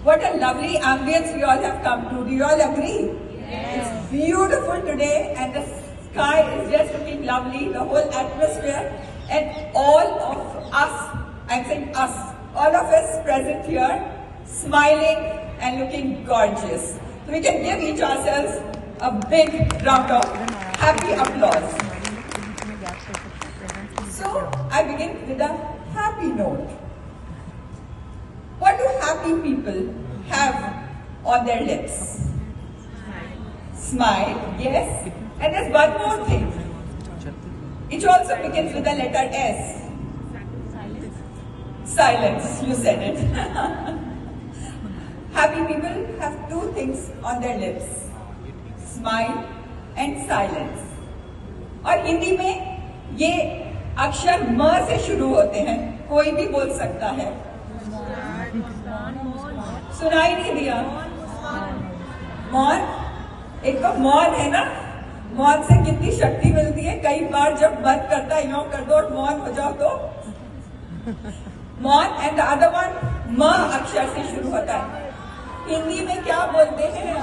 What a lovely ambience we all have come to. Do you all agree? Yes. It's beautiful today and the sky is just looking lovely, the whole atmosphere, and all of us, I'm saying us, all of us present here, smiling and looking gorgeous. So we can give each ourselves a big round of happy applause. So I begin with a happy note. What do happy people have on their lips? Smile, yes. And there's one more thing. It also begins with the letter S. Silence, you said it. Happy people have two things on their lips. Smile and silence. और हिंदी में ये अक्षर म से शुरू होते हैं, कोई भी बोल सकता है. सुनाई नहीं दिया. मौन, एक तो मौन है ना, मौन से कितनी शक्ति मिलती है. कई बार जब मन करता है यूं कर दो और मौन हो जाओ तो मौन. एंड द अदर वन म अक्षर से शुरू होता है. हिंदी में क्या बोलते हैं?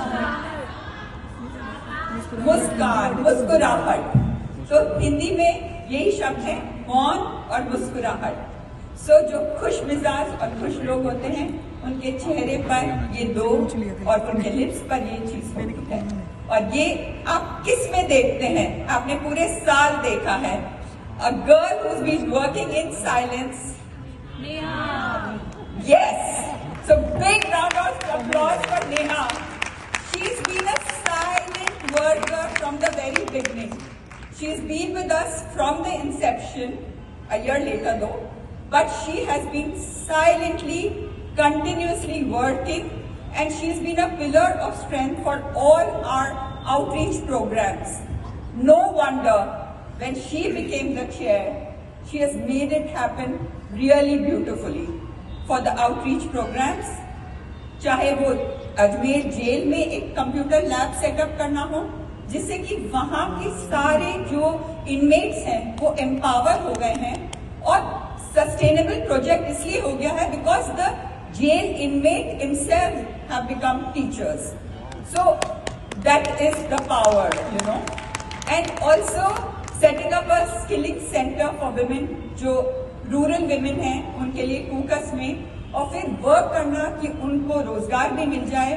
मुस्कान, मुस्कुराहट. तो हिंदी में यही शब्द है, मौन और मुस्कुराहट. सो जो खुश मिजाज और खुश लोग होते हैं उनके चेहरे पर ये दो और उनके लिप्स पर ये चीज होती है. और ये आप किस में देखते हैं? आपने पूरे साल देखा है. A girl who's been working in silence. Yes. So big round of applause for Neha. She's been a silent worker from the very beginning. She's been with us from the inception, a year later though, but she has been silently, continuously working, and she's been a pillar of strength for all our outreach programs. No wonder when she became the chair, she has made it happen really beautifully for the outreach programs. चाहे वो Ajmer jail में एक computer lab setup करना हो, जिससे कि वहां के सारे जो इनमेट्स हैं वो एम्पावर हो गए हैं. और सस्टेनेबल प्रोजेक्ट इसलिए हो गया है because the jail inmate himself have become teachers. So that is the power, you know. And also setting up a skilling centre for women, जो रूरल विमेन हैं उनके लिए कूकस में, और फिर वर्क करना कि उनको रोजगार भी मिल जाए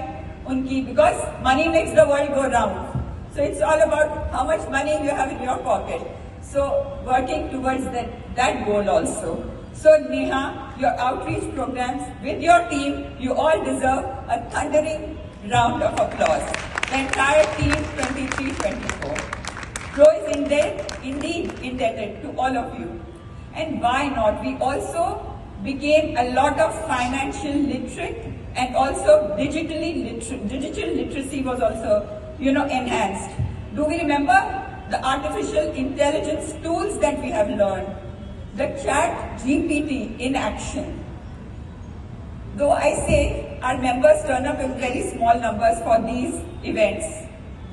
उनकी, because money makes the world go round. So it's all about how much money you have in your pocket. So working towards that goal also. So Neha, your outreach programs with your team, you all deserve a thundering round of applause. The entire team 23-24. Pro is indeed indebted to all of you. And why not? We also became a lot of financial literate, and also digital literacy was also, you know, enhanced. Do we remember the artificial intelligence tools that we have learned? The ChatGPT in action. Though I say our members turn up in very small numbers for these events,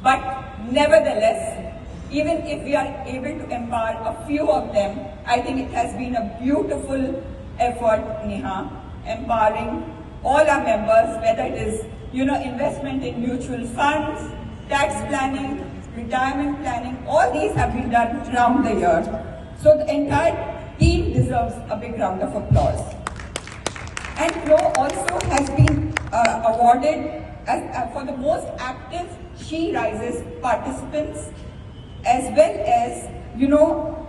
but nevertheless, even if we are able to empower a few of them, I think it has been a beautiful effort, Neha, empowering all our members, whether it is, you know, investment in mutual funds, tax planning, retirement planning, all these have been done throughout the year. So the entire team deserves a big round of applause. And Flo also has been awarded as, for the most active She Rises participants, as well as, you know,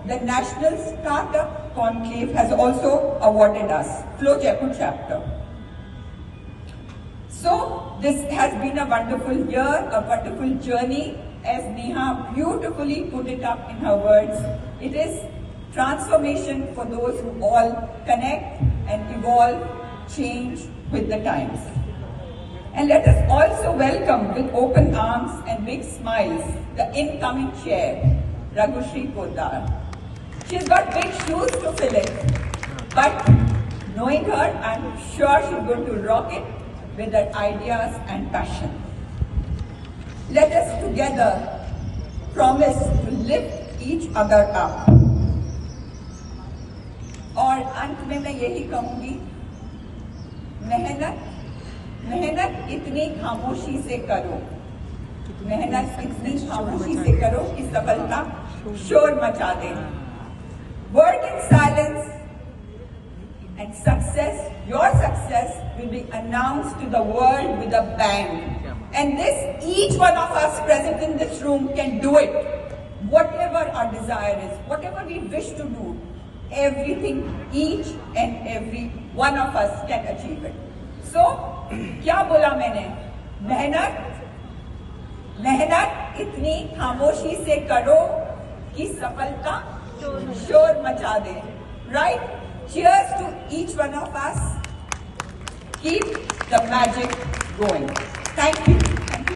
the National Startup Conclave has also awarded us, Flo Jaipur chapter. So this has been a wonderful year, a wonderful journey, as Neha beautifully put it up in her words. It is transformation for those who all connect and evolve, change with the times. And let us also welcome with open arms and big smiles the incoming chair, Raghushri Poddar. She's got big shoes to fill it, but knowing her, I'm sure she's going to rock it with her ideas and passion. Let us together promise to lift each other up. और अंत में मैं यही कहूंगी, मेहनत इतनी खामोशी से करो, मेहनत इतनी खामोशी से करो कि सफलता शोर मचा दे. Work in silence and success, your success will be announced to the world with a bang. And this, each one of us present in this room can do it. Whatever our desire is, whatever we wish to do, everything, each and every one of us can achieve it. So, क्या बोला मैंने? मेहनत इतनी खामोशी से करो कि सफलता शोर मचा दे. Right? Cheers to each one of us. Keep the magic going. Thank you.